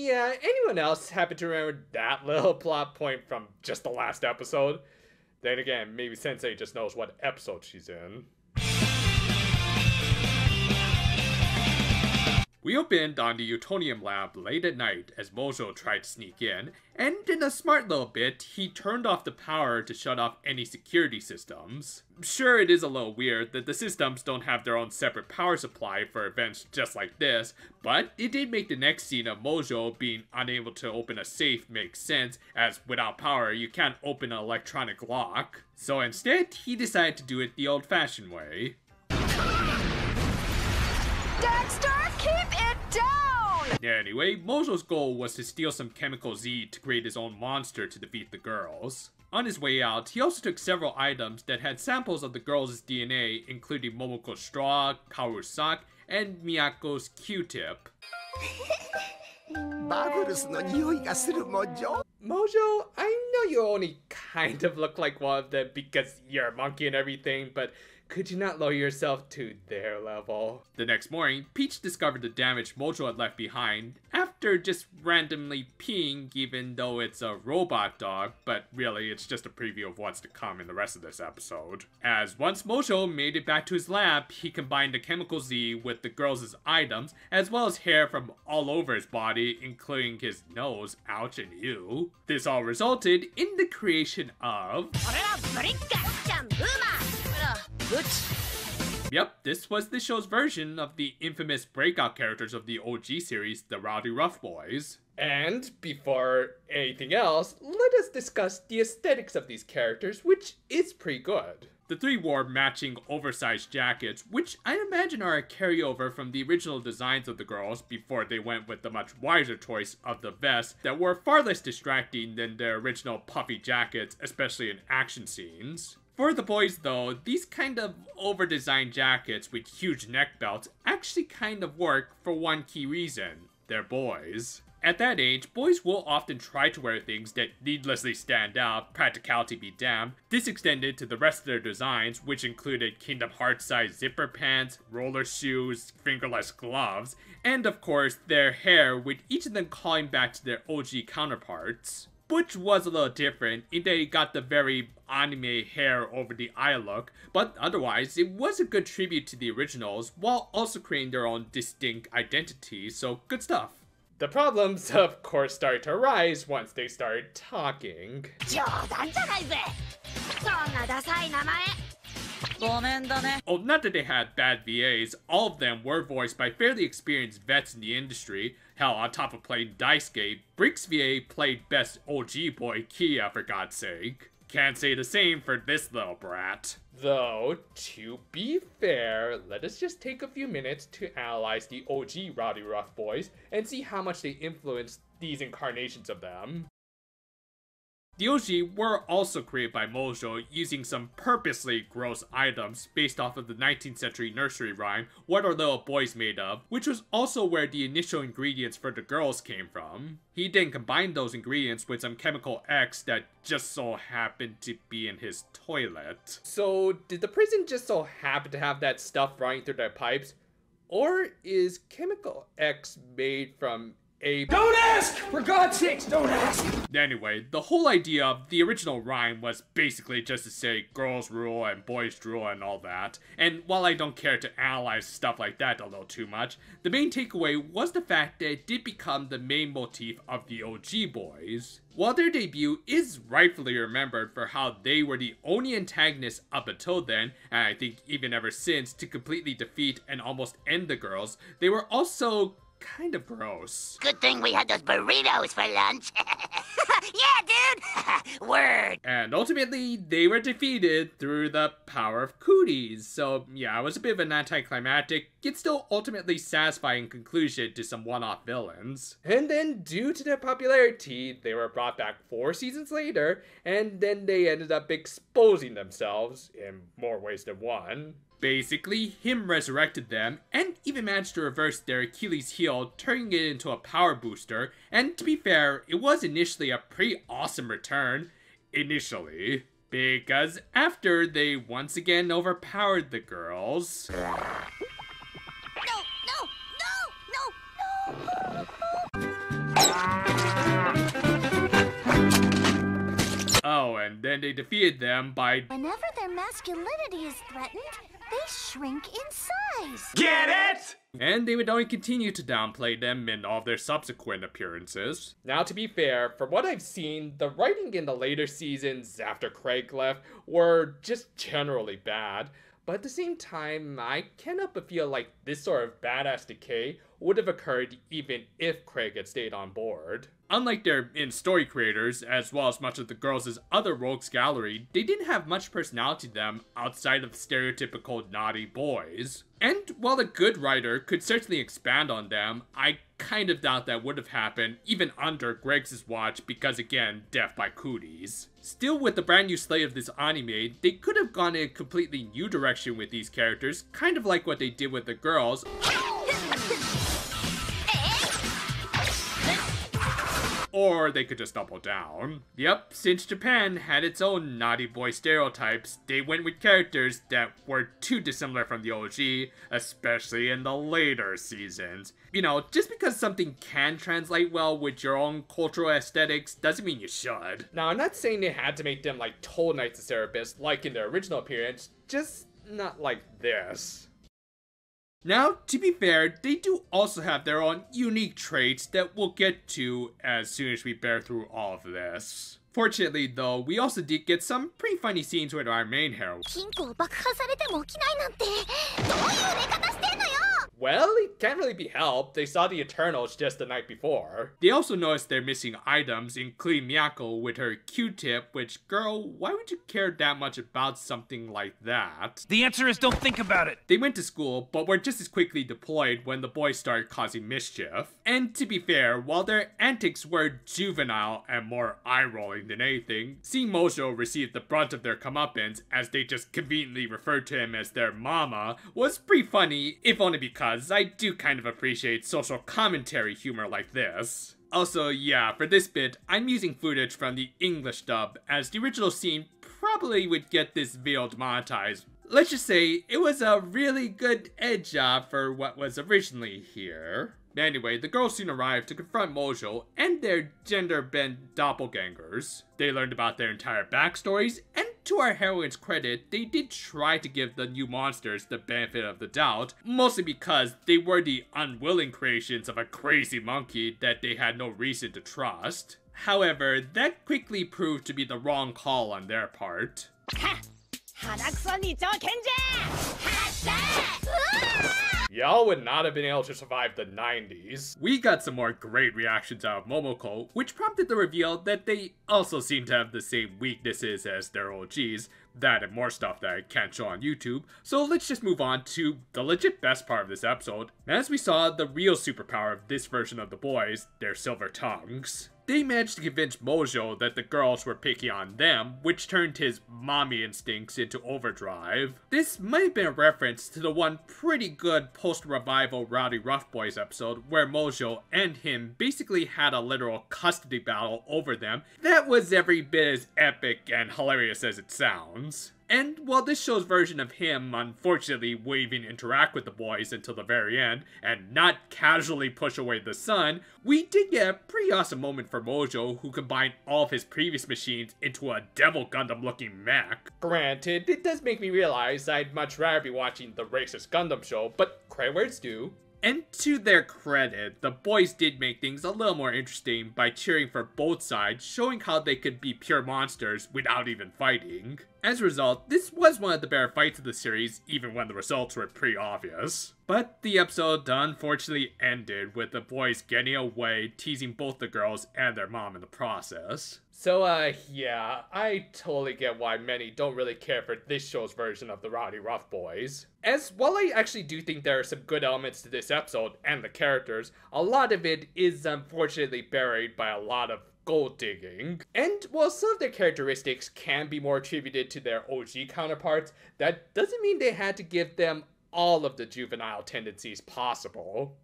Yeah, anyone else happen to remember that little plot point from just the last episode? Then again, maybe Sensei just knows what episode she's in. We opened on the Utonium lab late at night as Mojo tried to sneak in, and in a smart little bit, he turned off the power to shut off any security systems. Sure, it is a little weird that the systems don't have their own separate power supply for events just like this, but it did make the next scene of Mojo being unable to open a safe make sense, as without power you can't open an electronic lock. So instead, he decided to do it the old-fashioned way. Dexter, keep it down! Anyway, Mojo's goal was to steal some chemical Z to create his own monster to defeat the girls. On his way out, he also took several items that had samples of the girls' DNA, including Momoko's straw, Kaoru's sock, and Miyako's Q-tip. Mojo, I know you only kind of look like one of them because you're a monkey and everything, but could you not lower yourself to their level? The next morning, Peach discovered the damage Mojo had left behind after just randomly peeing, even though it's a robot dog, but really it's just a preview of what's to come in the rest of this episode. As once Mojo made it back to his lab, he combined the chemical Z with the girls' items, as well as hair from all over his body, including his nose, ouch and ew. This all resulted in the creation of... Yep, this was the show's version of the infamous breakout characters of the OG series, the Rowdy Rough Boys. And before anything else, let us discuss the aesthetics of these characters, which is pretty good. The three wore matching oversized jackets, which I imagine are a carryover from the original designs of the girls before they went with the much wiser choice of the vests that were far less distracting than their original puffy jackets, especially in action scenes. For the boys though, these kind of over-designed jackets with huge neck belts actually kind of work for one key reason: they're boys. At that age, boys will often try to wear things that needlessly stand out, practicality be damned. This extended to the rest of their designs, which included Kingdom Hearts-sized zipper pants, roller shoes, fingerless gloves, and of course their hair, with each of them calling back to their OG counterparts. Butch was a little different in that he got the very anime hair over the eye look, but otherwise it was a good tribute to the originals while also creating their own distinct identity, so good stuff. The problems of course started to arise once they started talking. Oh, not that they had bad VAs, all of them were voiced by fairly experienced vets in the industry. Hell, on top of playing Daisuke, Brick's VA played best OG boy Kia, for God's sake. Can't say the same for this little brat. Though, to be fair, let us just take a few minutes to analyze the OG Rowdy Rough Boys and see how much they influenced these incarnations of them. The OG were also created by Mojo using some purposely gross items based off of the 19th century nursery rhyme, What Are Little Boys Made Of?, which was also where the initial ingredients for the girls came from. He then combined those ingredients with some chemical X that just so happened to be in his toilet. So did the prison just so happen to have that stuff running through their pipes? Or is chemical X made from Don't ask! For God's sakes, don't ask! Anyway, the whole idea of the original rhyme was basically just to say girls rule and boys drool and all that. And while I don't care to analyze stuff like that a little too much, the main takeaway was the fact that it did become the main motif of the OG Boys. While their debut is rightfully remembered for how they were the only antagonists up until then, and I think even ever since, to completely defeat and almost end the girls, they were also kind of gross. Good thing we had those burritos for lunch. Yeah, dude! Word! And ultimately, they were defeated through the power of cooties. So yeah, it was a bit of an anticlimactic, yet still ultimately satisfying conclusion to some one-off villains. And then due to their popularity, they were brought back 4 seasons later, and then they ended up exposing themselves in more ways than one. Basically, him resurrected them, and even managed to reverse their Achilles heel, turning it into a power booster, and to be fair, it was initially a pretty awesome return. Initially. Because after they once again overpowered the girls... Oh, and then they defeated them by... Whenever their masculinity is threatened, they shrink in size. Get it? And they would only continue to downplay them in all their subsequent appearances. Now, to be fair, from what I've seen, the writing in the later seasons after Craig left were just generally bad. But at the same time, I can't help but feel like this sort of badass decay would have occurred even if Craig had stayed on board. Unlike their in-story creators, as well as much of the Girlz' other rogues gallery, they didn't have much personality to them outside of stereotypical naughty boys. And while a good writer could certainly expand on them, I kind of doubt that would have happened even under Greg's watch because, again, death by cooties. Still, with the brand new slate of this anime, they could have gone in a completely new direction with these characters, kind of like what they did with the Girlz. Or they could just double down. Yep, since Japan had its own naughty boy stereotypes, they went with characters that were too dissimilar from the OG, especially in the later seasons. You know, just because something can translate well with your own cultural aesthetics doesn't mean you should. Now, I'm not saying they had to make them like total Knights of Cerebus like in their original appearance, just not like this. Now, to be fair, they do also have their own unique traits that we'll get to as soon as we bear through all of this. Fortunately, though, we also did get some pretty funny scenes with our main hero. Well, it can't really be helped. They saw the Eternals just the night before. They also noticed they're missing items, including Miyako with her Q-tip, which, girl, why would you care that much about something like that? The answer is don't think about it. They went to school, but were just as quickly deployed when the boys started causing mischief. And to be fair, while their antics were juvenile and more eye-rolling than anything, seeing Mojo receive the brunt of their comeuppance, as they just conveniently referred to him as their mama, was pretty funny, if only because I do kind of appreciate social commentary humor like this. Also, yeah, for this bit, I'm using footage from the English dub, as the original scene probably would get this video demonetized. Let's just say, it was a really good edge job for what was originally here. Anyway, the girls soon arrived to confront Mojo and their gender-bent doppelgangers. They learned about their entire backstories, and to our heroine's credit, they did try to give the new monsters the benefit of the doubt, mostly because they were the unwilling creations of a crazy monkey that they had no reason to trust. However, that quickly proved to be the wrong call on their part. Y'all would not have been able to survive the 90s. We got some more great reactions out of Momoko, which prompted the reveal that they also seem to have the same weaknesses as their OGs, that and more stuff that I can't show on YouTube, so let's just move on to the legit best part of this episode. As we saw, the real superpower of this version of the boys, their silver tongues. They managed to convince Mojo that the girls were picking on them, which turned his mommy instincts into overdrive. This might have been a reference to the one pretty good post-revival Rowdy Rough Boys episode where Mojo and him basically had a literal custody battle over them that was every bit as epic and hilarious as it sounds. And while this show's version of him unfortunately wouldn't even interact with the boys until the very end, and not casually push away the sun, we did get a pretty awesome moment for Mojo, who combined all of his previous machines into a Devil Gundam looking mech. Granted, it does make me realize I'd much rather be watching the racist Gundam show, but credit where it's due. And to their credit, the boys did make things a little more interesting by cheering for both sides, showing how they could be pure monsters without even fighting. As a result, this was one of the better fights of the series, even when the results were pretty obvious. But the episode unfortunately ended with the boys getting away, teasing both the girls and their mom in the process. So, yeah, I totally get why many don't really care for this show's version of the Rowdy Rough Boys. As while I actually do think there are some good elements to this episode and the characters, a lot of it is unfortunately buried by a lot of gold digging. And while some of their characteristics can be more attributed to their OG counterparts, that doesn't mean they had to give them all of the juvenile tendencies possible.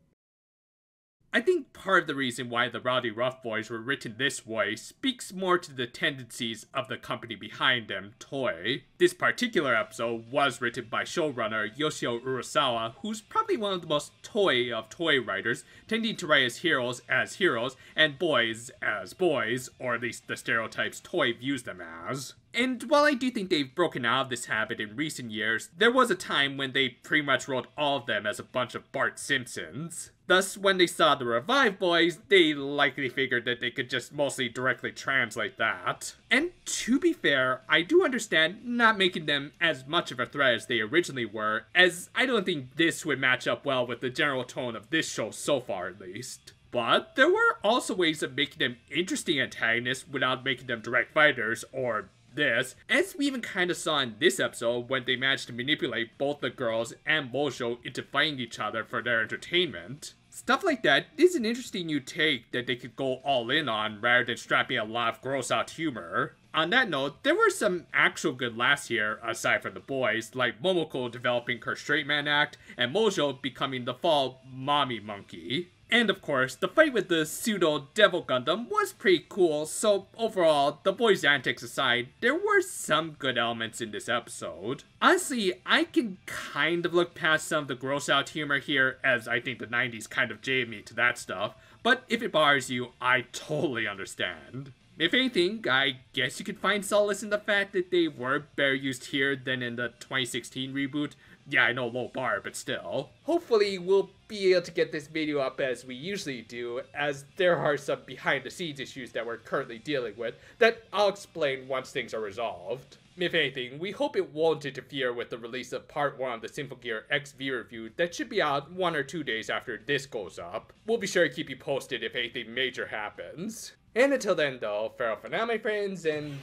I think part of the reason why the Rowdy Rough Boys were written this way speaks more to the tendencies of the company behind them, Toei. This particular episode was written by showrunner Yoshio Urasawa, who's probably one of the most Toei of Toei writers, tending to write his heroes as heroes and boys as boys, or at least the stereotypes Toei views them as. And while I do think they've broken out of this habit in recent years, there was a time when they pretty much wrote all of them as a bunch of Bart Simpsons. Thus, when they saw the Revive Boys, they likely figured that they could just mostly directly translate that. And to be fair, I do understand not making them as much of a threat as they originally were, as I don't think this would match up well with the general tone of this show so far at least. But there were also ways of making them interesting antagonists without making them direct fighters, or this, as we even kind of saw in this episode when they managed to manipulate both the Girlz and Mojo into fighting each other for their entertainment. Stuff like that is an interesting new take that they could go all in on rather than strapping a lot of gross out humor. On that note, there were some actual good laughs here aside from the boys, like Momoko developing her straight man act and Mojo becoming the fall mommy monkey. And of course, the fight with the pseudo-Devil Gundam was pretty cool, so overall, the boys' antics aside, there were some good elements in this episode. Honestly, I can kind of look past some of the gross-out humor here, as I think the 90s kind of jaded me to that stuff, but if it bothers you, I totally understand. If anything, I guess you could find solace in the fact that they were better used here than in the 2016 reboot. Yeah, I know, low bar, but still. Hopefully, we'll be able to get this video up as we usually do, as there are some behind-the-scenes issues that we're currently dealing with that I'll explain once things are resolved. If anything, we hope it won't interfere with the release of Part 1 of the Symphogear XV review that should be out 1 or 2 days after this goes up. We'll be sure to keep you posted if anything major happens. And until then, though, farewell for now, my friends, and,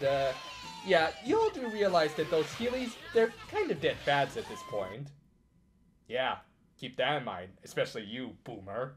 yeah, you all do realize that those Heelys, they're kind of dead fads at this point. Yeah, keep that in mind, especially you, boomer.